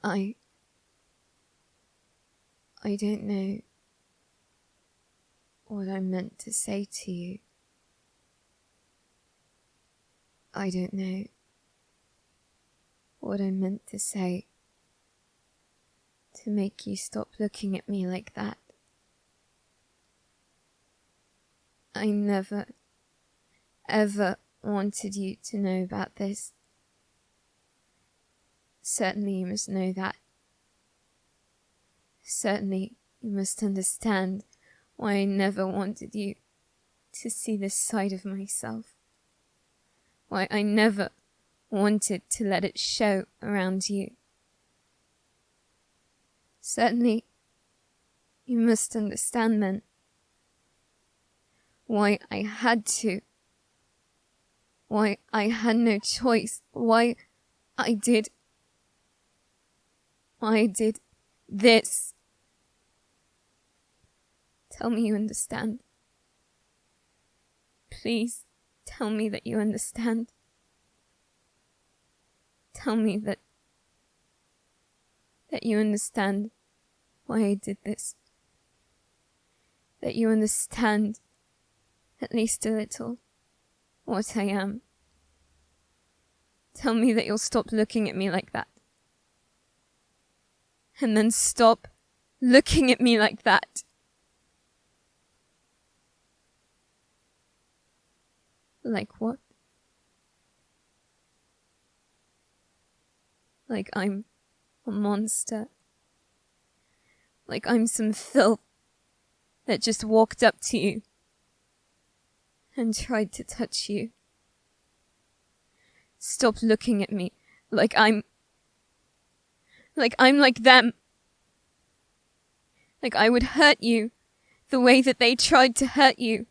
I don't know what I meant to say to you. I don't know what I meant to say to make you stop looking at me like that. I never, ever wanted you to know about this. Certainly you must know that. Certainly you must understand why I never wanted you to see this side of myself. Why I never wanted to let it show around you. Certainly you must understand then why I had to. Why I had no choice. Why I did this. Tell me you understand. Please tell me that you understand. Tell me that you understand why I did this. That you understand, at least a little, what I am. Tell me that you'll stop looking at me like that. And then stop looking at me like that. Like what? Like I'm a monster. Like I'm some filth that just walked up to you and tried to touch you. Stop looking at me like I'm like them. Like I would hurt you the way that they tried to hurt you.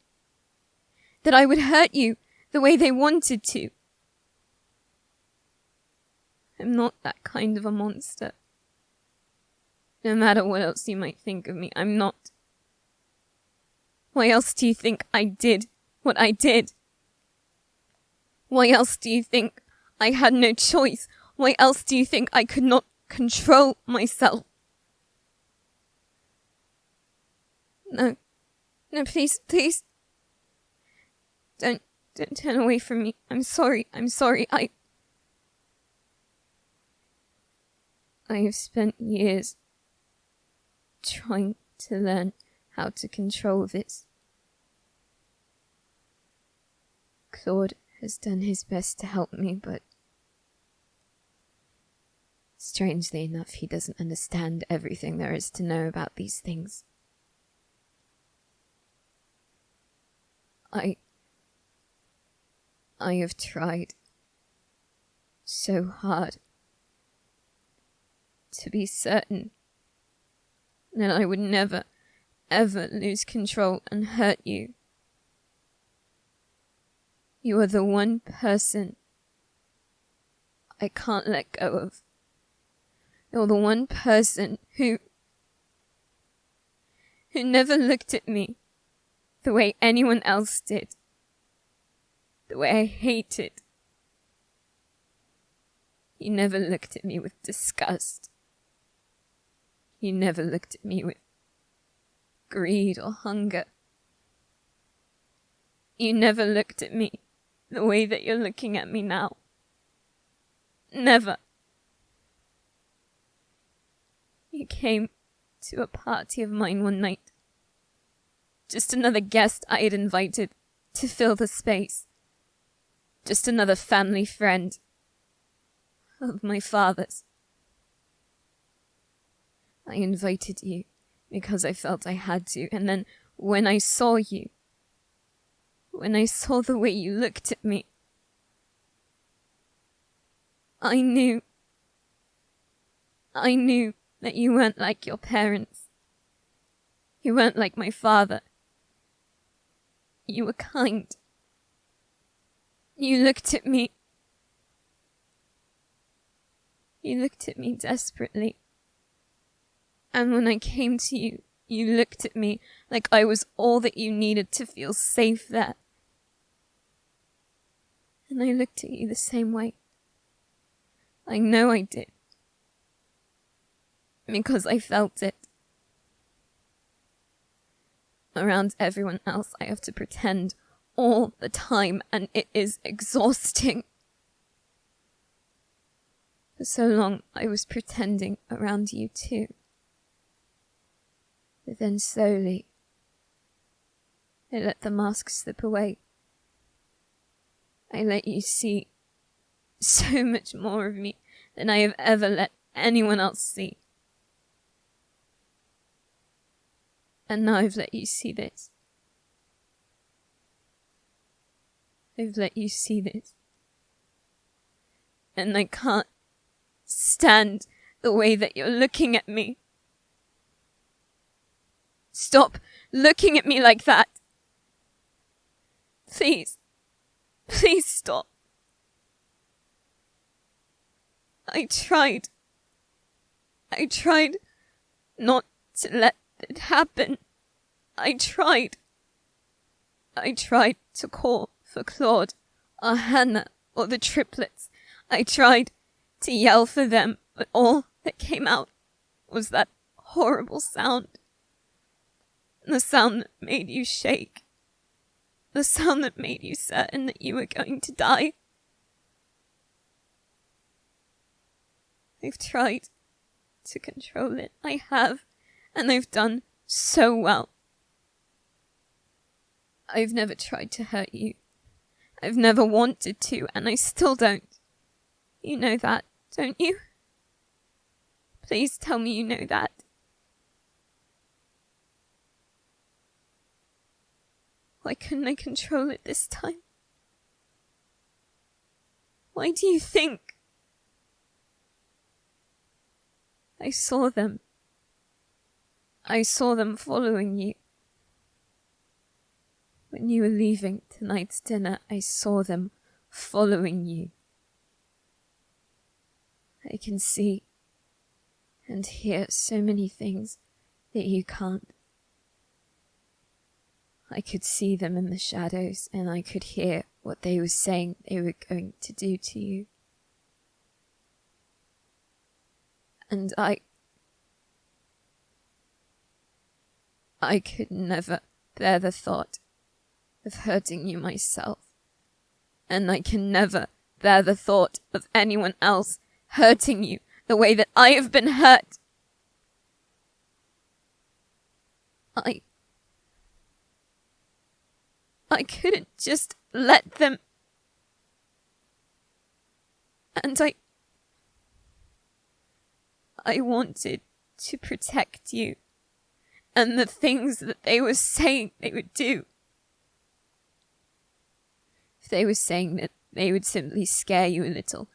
That I would hurt you the way they wanted to. I'm not that kind of a monster. No matter what else you might think of me, I'm not. Why else do you think I did what I did? Why else do you think I had no choice? Why else do you think I could not control myself? No, please. Don't turn away from me. I'm sorry. I have spent years trying to learn how to control this. Claude has done his best to help me, but strangely enough, he doesn't understand everything there is to know about these things. I have tried so hard to be certain that I would never, ever lose control and hurt you. You are the one person I can't let go of. You're the one person who never looked at me the way anyone else did. The way I hated. You never looked at me with disgust. You never looked at me with greed or hunger. You never looked at me the way that you're looking at me now. Never. You came to a party of mine one night. Just another guest I had invited to fill the space. Just another family friend of my father's. I invited you because I felt I had to, and then when I saw you, when I saw the way you looked at me, I knew that you weren't like your parents. You weren't like my father. You were kind. You looked at me. You looked at me desperately. And when I came to you, you looked at me like I was all that you needed to feel safe there. And I looked at you the same way. I know I did. because I felt it. Around everyone else, I have to pretend all the time, and it is exhausting. For so long, I was pretending around you too. But then slowly, I let the mask slip away. I let you see so much more of me than I have ever let anyone else see. And now I've let you see this. I've let you see this. And I can't stand the way that you're looking at me. Stop looking at me like that. Please. Please stop. I tried not to let it happen. I tried to call for Claude or Hannah or the triplets. I tried to yell for them, but all that came out was that horrible sound. The sound that made you shake. The sound that made you certain that you were going to die. I've tried to control it. I have, and I've done so well. I've never tried to hurt you. I've never wanted to, and I still don't. You know that, don't you? Please tell me you know that. Why couldn't I control it this time? Why do you think? I saw them. I saw them following you. When you were leaving tonight's dinner, I saw them following you. I can see and hear so many things that you can't. I could see them in the shadows, and I could hear what they were saying they were going to do to you. And I could never bear the thought of hurting you myself. And I can never bear the thought of anyone else hurting you the way that I have been hurt. I couldn't just let them. And I wanted to protect you and the things that they were saying they would do. If they were saying that they would simply scare you a little,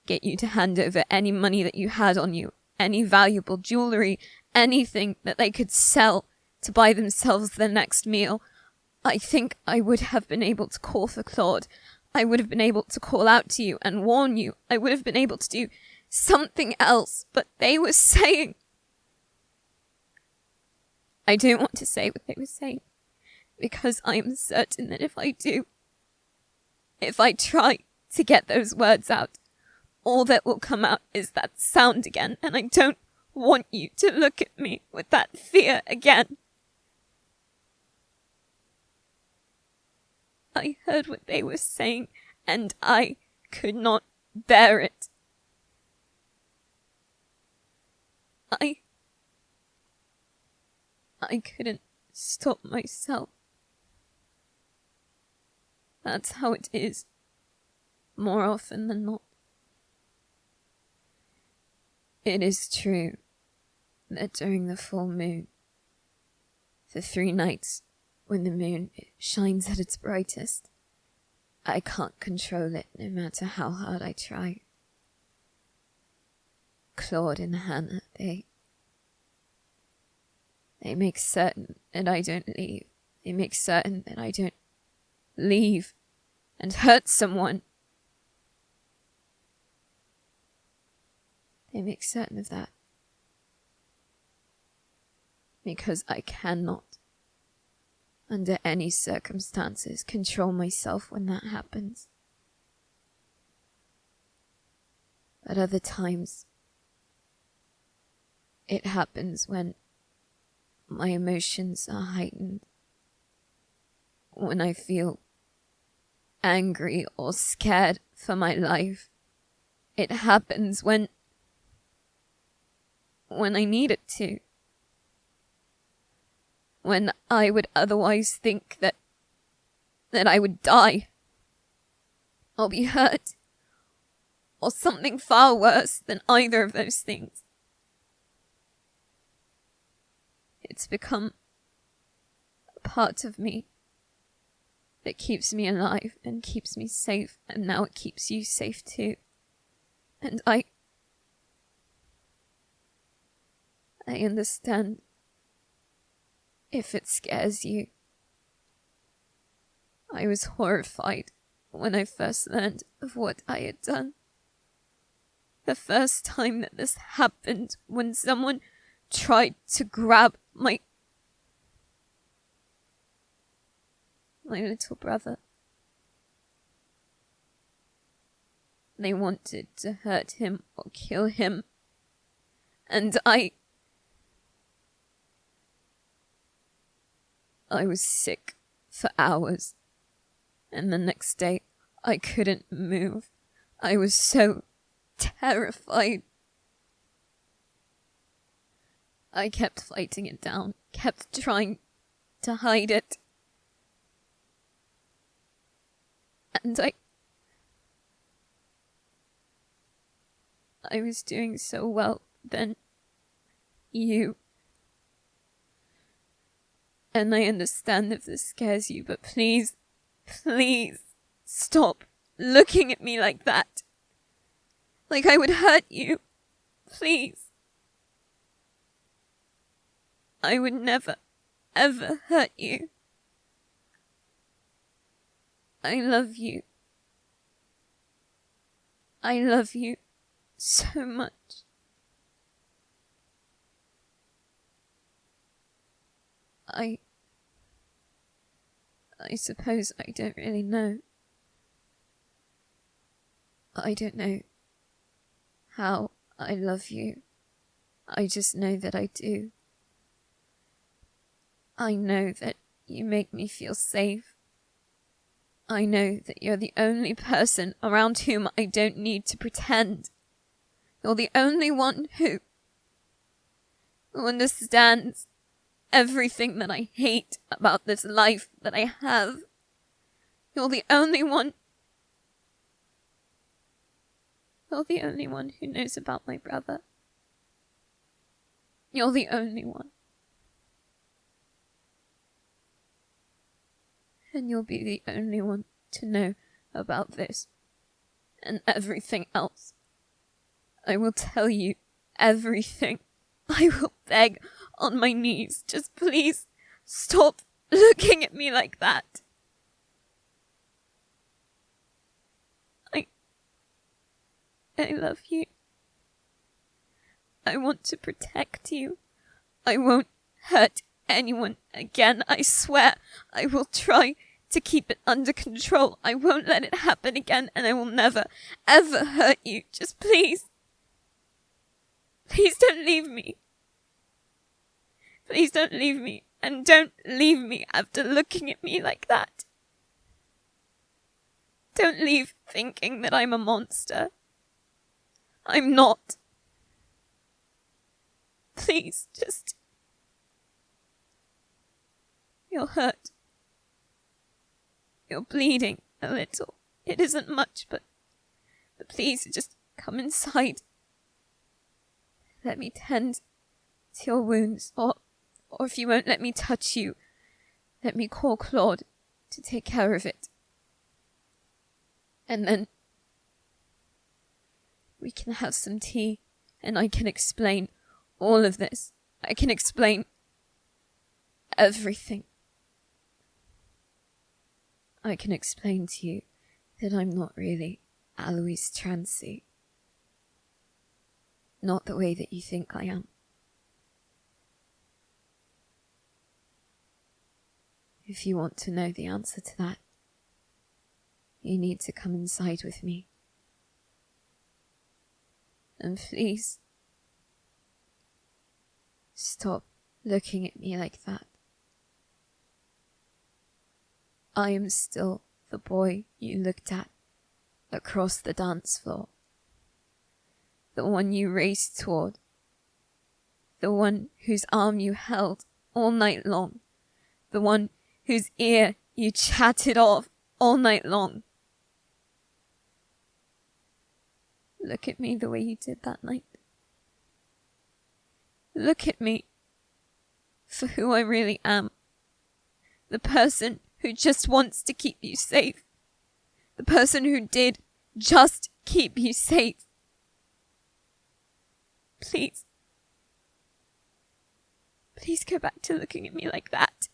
get you to hand over any money that you had on you, any valuable jewellery, anything that they could sell to buy themselves their next meal, I think I would have been able to call for Claude. I would have been able to call out to you and warn you. I would have been able to do something else, but they were saying... I don't want to say what they were saying, because I am certain that if I do, if I try to get those words out, all that will come out is that sound again, and I don't want you to look at me with that fear again. I heard what they were saying, and I could not bear it. I couldn't stop myself. That's how it is, more often than not. It is true that during the full moon, the 3 nights when the moon shines at its brightest, I can't control it no matter how hard I try. Claude and Hannah, they make certain that I don't leave. They make certain that I don't leave and hurt someone. They make certain of that. Because I cannot, under any circumstances, control myself when that happens. But other times, It happens when my emotions are heightened. When I feel angry or scared for my life. It happens when I need it to. When I would otherwise think that I would die. Or be hurt. Or something far worse than either of those things. It's become a part of me that keeps me alive and keeps me safe, and now it keeps you safe too. And I understand if it scares you. I was horrified when I first learned of what I had done. The first time that this happened, when someone tried to grab my little brother. They wanted to hurt him or kill him. And I was sick for hours. And the next day, I couldn't move. I was so terrified. I kept fighting it down, kept trying to hide it. And I was doing so well then. You. And I understand if this scares you, but please, please, stop looking at me like that. Like I would hurt you. Please. I would never, ever hurt you. I love you. I love you so much. I suppose I don't really know. I don't know how I love you. I just know that I do. I know that you make me feel safe. I know that you're the only person around whom I don't need to pretend. You're the only one who understands everything that I hate about this life that I have. You're the only one. You're the only one who knows about my brother. You're the only one. And you'll be the only one to know about this and everything else. I will tell you everything. I will beg on my knees. Just please stop looking at me like that. I love you. I want to protect you. I won't hurt anyone again. I swear I will try to keep it under control. I won't let it happen again, and I will never, ever hurt you. Just please. Please don't leave me. Please don't leave me, and don't leave me after looking at me like that. Don't leave thinking that I'm a monster. I'm not. Please, just... You're hurt. You're bleeding a little. It isn't much, but please just come inside. Let me tend to your wounds, or if you won't let me touch you, let me call Claude to take care of it. And then we can have some tea, and I can explain all of this. I can explain everything. I can explain to you that I'm not really Alois Trancy. Not the way that you think I am. If you want to know the answer to that, you need to come inside with me. And please, Stop looking at me like that. I am still the boy you looked at across the dance floor. The one you raced toward. The one whose arm you held all night long. The one whose ear you chatted off all night long. Look at me the way you did that night. Look at me for who I really am. The person who just wants to keep you safe. The person who did just keep you safe. Please. Please go back to looking at me like that.